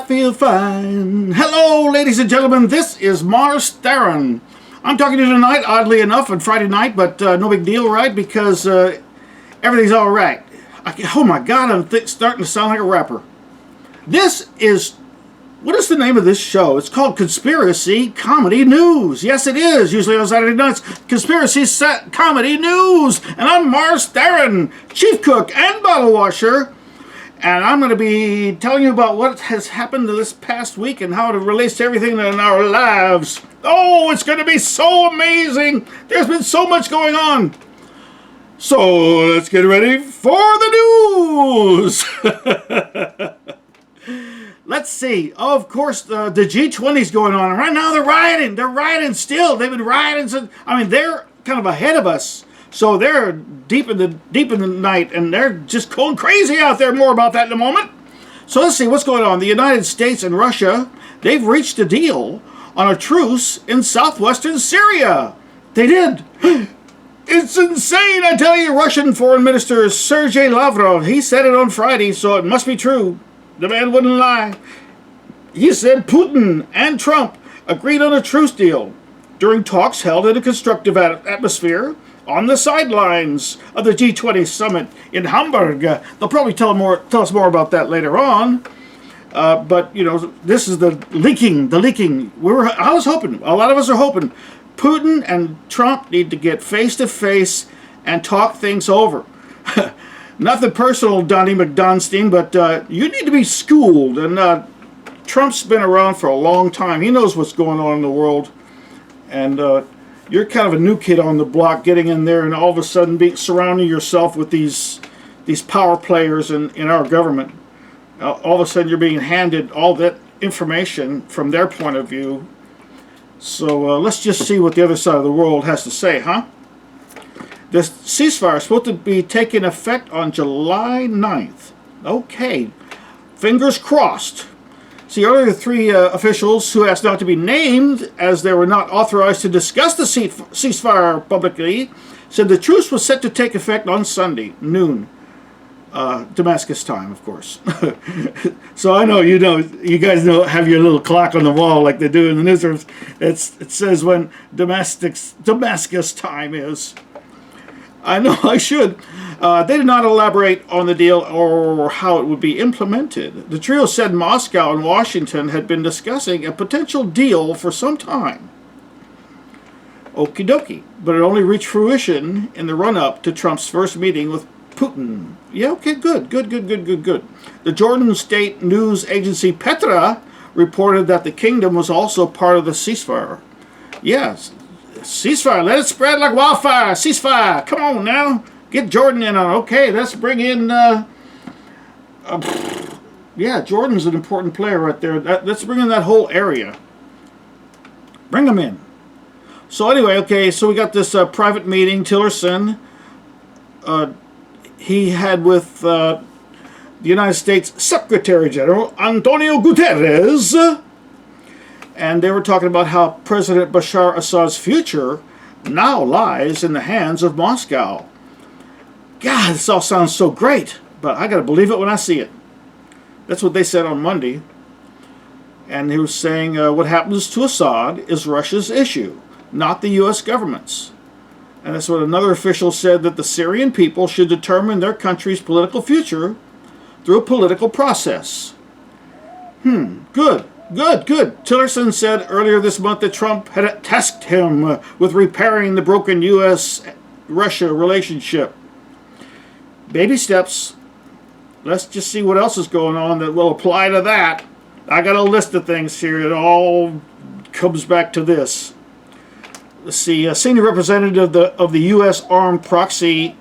feel fine. Hello, ladies and gentlemen. This is Marz, Theron. I'm talking to you tonight, oddly enough, on Friday night, but no big deal, right? Because everything's all right. Oh my God, I'm starting to sound like a rapper. What is the name of this show? It's called Conspiracy Comedy News. Yes, it is. Usually on Saturday nights, Conspiracy Comedy News. And I'm Marz Theron, chief cook and bottle washer. And I'm going to be telling you about what has happened this past week and how it relates to everything in our lives. Oh, it's going to be so amazing. There's been so much going on. So let's get ready for the news. Let's see. Oh, of course, the G20 is going on. Right now, they're rioting. They're rioting still. They've been rioting since. I mean, they're kind of ahead of us. So they're deep in the night, and they're just going crazy out there. More about that in a moment. So let's see what's going on. The United States and Russia, they've reached a deal on a truce in southwestern Syria. They did. It's insane, I tell you. Russian Foreign Minister Sergei Lavrov, he said it on Friday, so it must be true. The man wouldn't lie. He said Putin and Trump agreed on a truce deal during talks held in a constructive atmosphere on the sidelines of the G20 summit in Hamburg. They'll probably tell us more about that later on. But, you know, this is the leaking. I was hoping, a lot of us are hoping, Putin and Trump need to get face-to-face and talk things over. Nothing personal, Donnie McDonstein, but you need to be schooled. And Trump's been around for a long time. He knows what's going on in the world. And you're kind of a new kid on the block getting in there and all of a sudden surrounding yourself with these power players in our government. All of a sudden you're being handed all that information from their point of view. So let's just see what the other side of the world has to say, huh? This ceasefire is supposed to be taking effect on July 9th. Okay, fingers crossed. See, earlier the three officials who asked not to be named as they were not authorized to discuss the ceasefire publicly said the truce was set to take effect on Sunday, noon. Damascus time, of course. So I know you guys have your little clock on the wall like they do in the newsrooms. It says when Damascus time is. I know I should. They did not elaborate on the deal or how it would be implemented. The trio said Moscow and Washington had been discussing a potential deal for some time. Okie dokie. But it only reached fruition in the run-up to Trump's first meeting with Putin. Yeah, okay, good. The Jordan state news agency Petra reported that the kingdom was also part of the ceasefire. Yes. Ceasefire, let it spread like wildfire. Ceasefire, come on now. Get Jordan in on it. Okay, let's bring in, yeah, Jordan's an important player right there. Let's bring in that whole area. Bring them in. So anyway, okay, so we got this private meeting, Tillerson, he had with the United States Secretary General Antonio Guterres. And they were talking about how President Bashar Assad's future now lies in the hands of Moscow. God, this all sounds so great, but I got to believe it when I see it. That's what they said on Monday. And he was saying what happens to Assad is Russia's issue, not the U.S. government's. And that's what another official said, that the Syrian people should determine their country's political future through a political process. Good. Tillerson said earlier this month that Trump had tasked him with repairing the broken U.S.-Russia relationship. Baby steps. Let's just see what else is going on that will apply to that. I got a list of things here. It all comes back to this. Let's see. A senior representative of the U.S. Armed Proxy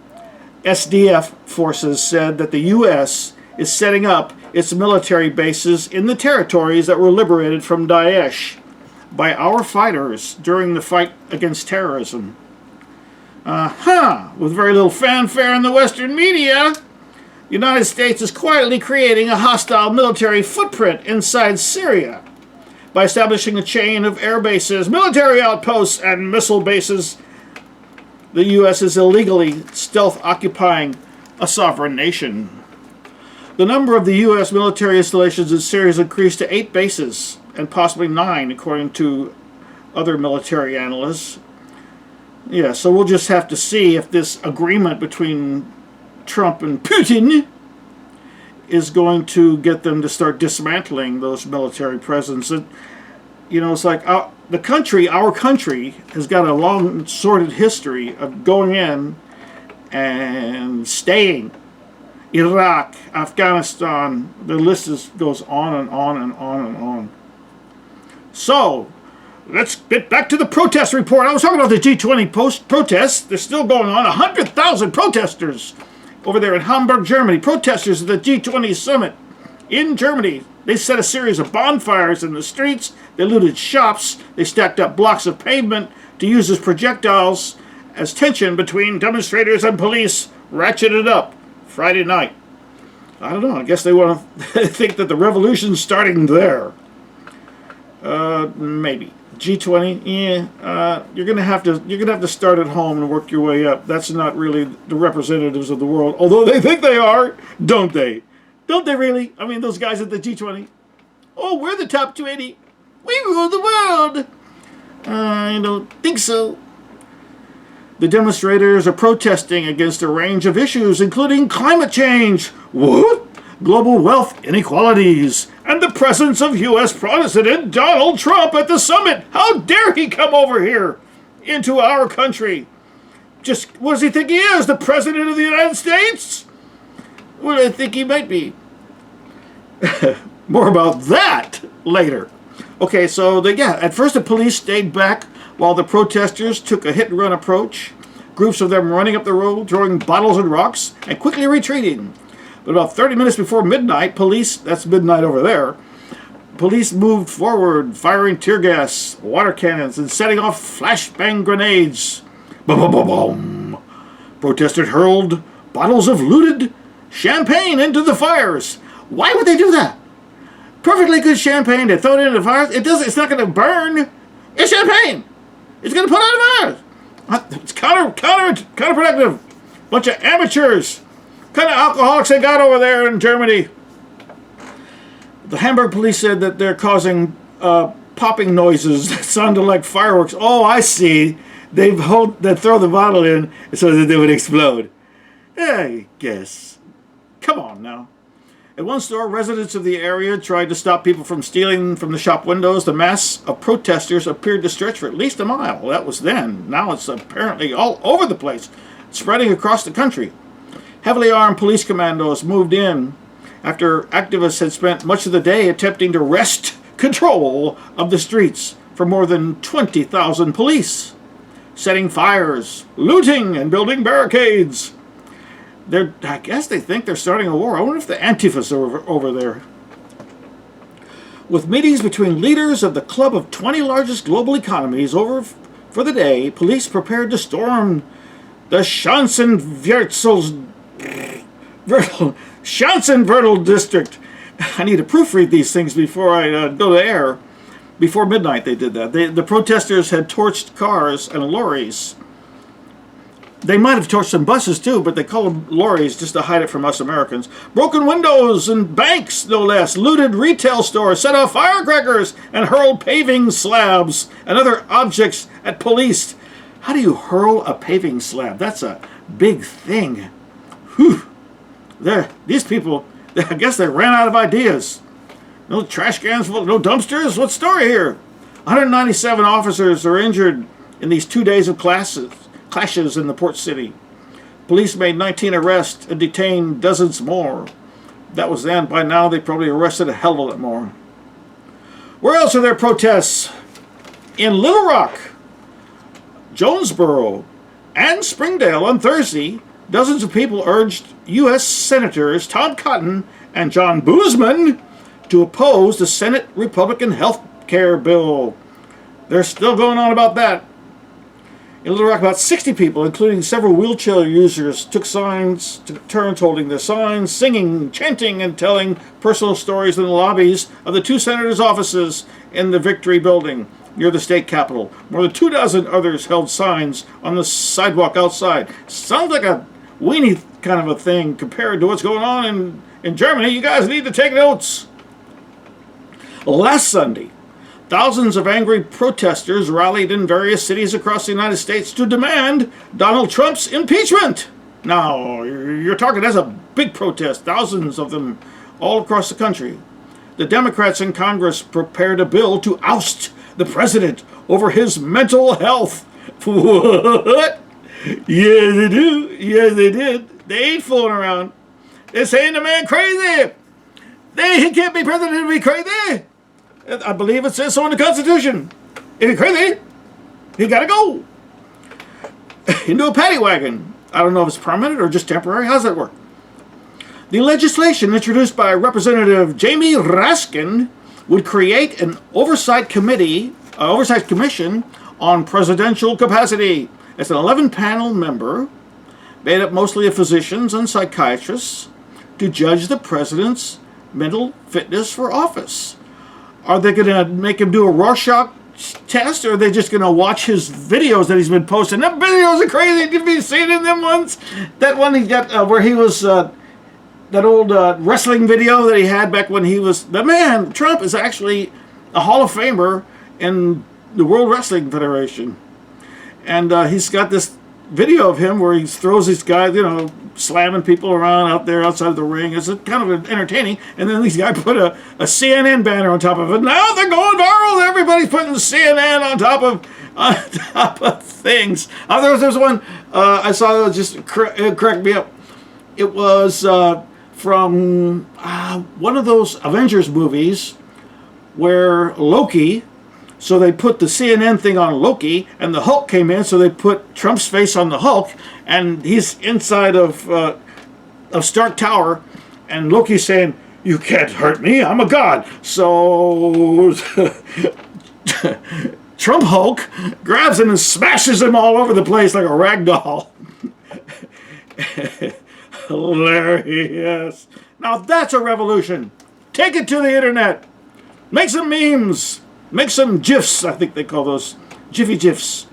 SDF forces said that the U.S. is setting up its military bases in the territories that were liberated from Daesh by our fighters during the fight against terrorism. With very little fanfare in the Western media, the United States is quietly creating a hostile military footprint inside Syria by establishing a chain of air bases, military outposts, and missile bases. The U.S. is illegally stealth occupying a sovereign nation. The number of the U.S. military installations in Syria has increased to 8 bases, and possibly 9, according to other military analysts. Yeah, so we'll just have to see if this agreement between Trump and Putin is going to get them to start dismantling those military presence. And, it's like our country has got a long, sordid history of going in and staying. Iraq, Afghanistan, the list goes on and on and on and on. So, let's get back to the protest report. I was talking about the G20 protests. They're still going on. 100,000 protesters over there in Hamburg, Germany. Protesters at the G20 summit in Germany. They set a series of bonfires in the streets. They looted shops. They stacked up blocks of pavement to use as projectiles as tension between demonstrators and police ratcheted up Friday night. I don't know. I guess they want to think that the revolution's starting there. Maybe. G20, you're gonna have to start at home and work your way up. That's not really the representatives of the world, although they think they are, don't they? Don't they really? I mean, those guys at the G20. Oh, we're the top 20. We rule the world. I don't think so. The demonstrators are protesting against a range of issues, including climate change. What? Global wealth inequalities, and the presence of U.S. President Donald Trump at the summit. How dare he come over here into our country? Just, what does he think he is, the President of the United States? Well, I think he might be. More about that later. Okay, so, at first the police stayed back while the protesters took a hit-and-run approach. Groups of them running up the road, throwing bottles and rocks, and quickly retreating. But about 30 minutes before midnight, that's midnight over there, police moved forward, firing tear gas, water cannons, and setting off flashbang grenades. Boom, boom, boom, boom. Protesters hurled bottles of looted champagne into the fires. Why would they do that? Perfectly good champagne, they throw it into the fires. It's not going to burn. It's champagne. It's going to put out the fires. It's counterproductive. Bunch of amateurs. What kind of alcoholics they got over there in Germany? The Hamburg police said that they're causing popping noises that sounded like fireworks. Oh, I see. They throw the bottle in so that they would explode. I guess. Come on now. At one store, residents of the area tried to stop people from stealing from the shop windows. The mass of protesters appeared to stretch for at least a mile. Well, that was then. Now it's apparently all over the place, spreading across the country. Heavily armed police commandos moved in after activists had spent much of the day attempting to wrest control of the streets for more than 20,000 police, setting fires, looting, and building barricades. I guess they think they're starting a war. I wonder if the Antifa's are over there. With meetings between leaders of the club of 20 largest global economies over for the day, police prepared to storm the Schanzenviertel district. I need to proofread these things before I go to air. Before midnight they did that. The protesters had torched cars and lorries. They might have torched some buses too, but they call them lorries just to hide it from us Americans. Broken windows and banks, no less. Looted retail stores, set off firecrackers, and hurled paving slabs and other objects at police. How do you hurl a paving slab? That's a big thing. Whew. These people, I guess they ran out of ideas. No trash cans, no dumpsters? What's the story here? 197 officers are injured in these 2 days of clashes in the port city. Police made 19 arrests and detained dozens more. That was then. By now, they probably arrested a hell of a lot more. Where else are there protests? In Little Rock, Jonesboro, and Springdale on Thursday, dozens of people urged U.S. Senators Tom Cotton and John Boozman to oppose the Senate Republican health care bill. They're still going on about that. In Little Rock, about 60 people, including several wheelchair users, took turns holding their signs, singing, chanting, and telling personal stories in the lobbies of the two senators' offices in the Victory Building near the state capitol. More than 24 others held signs on the sidewalk outside. Sounds like a weenie kind of a thing compared to what's going on in Germany. You guys need to take notes. Last Sunday, thousands of angry protesters rallied in various cities across the United States to demand Donald Trump's impeachment. Now, you're talking, that's a big protest, thousands of them all across the country. The Democrats in Congress prepared a bill to oust the president over his mental health. What? Yeah, they do. Yeah, they did. They ain't fooling around. They're saying the man crazy. He can't be president and be crazy. I believe it says so in the Constitution. If he's crazy, he gotta go into a paddy wagon. I don't know if it's permanent or just temporary. How does that work? The legislation introduced by Representative Jamie Raskin would create an oversight commission on presidential capacity. It's an 11-panel member made up mostly of physicians and psychiatrists to judge the president's mental fitness for office. Are they going to make him do a Rorschach test, or are they just going to watch his videos that he's been posting? Them videos are crazy. Have you seen them ones? That one he got where he was, that old wrestling video that he had back when he was... The man, Trump, is actually a Hall of Famer in the World Wrestling Federation. And he's got this video of him where he throws these guys, slamming people around out there outside the ring. It's kind of entertaining. And then these guys put a CNN banner on top of it. Now they're going viral. Everybody's putting CNN on top of things. There's one I saw that just cracked me up. It was from one of those Avengers movies where Loki... So they put the CNN thing on Loki, and the Hulk came in, so they put Trump's face on the Hulk, and he's inside of Stark Tower, and Loki's saying, "You can't hurt me, I'm a god." So Trump Hulk grabs him and smashes him all over the place like a rag doll. Hilarious. Now that's a revolution. Take it to the internet. Make some memes. Make some GIFs, I think they call those, Jiffy GIFs.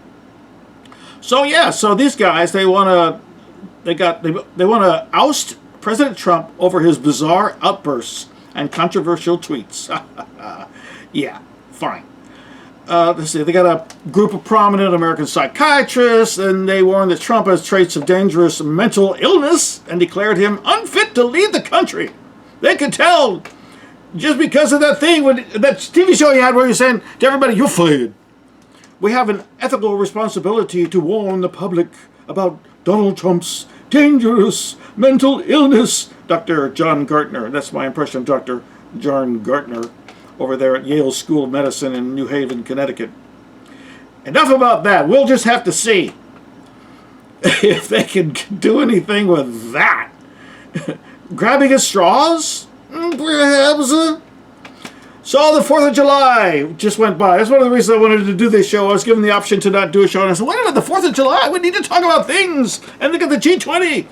So yeah, so these guys, they want to oust President Trump over his bizarre outbursts and controversial tweets. Yeah, fine. Let's see, they got a group of prominent American psychiatrists, and they warned that Trump has traits of dangerous mental illness and declared him unfit to lead the country. They could tell. Just because of that thing, that TV show you had where you're saying to everybody, "You're fired." We have an ethical responsibility to warn the public about Donald Trump's dangerous mental illness. Dr. John Gartner, that's my impression of Dr. John Gartner over there at Yale School of Medicine in New Haven, Connecticut. Enough about that. We'll just have to see if they can do anything with that. Grabbing at straws? Perhaps. So the 4th of July just went by. That's one of the reasons I wanted to do this show. I was given the option to not do a show, and I said, wait a minute, the 4th of July, we need to talk about things. And look at the G20.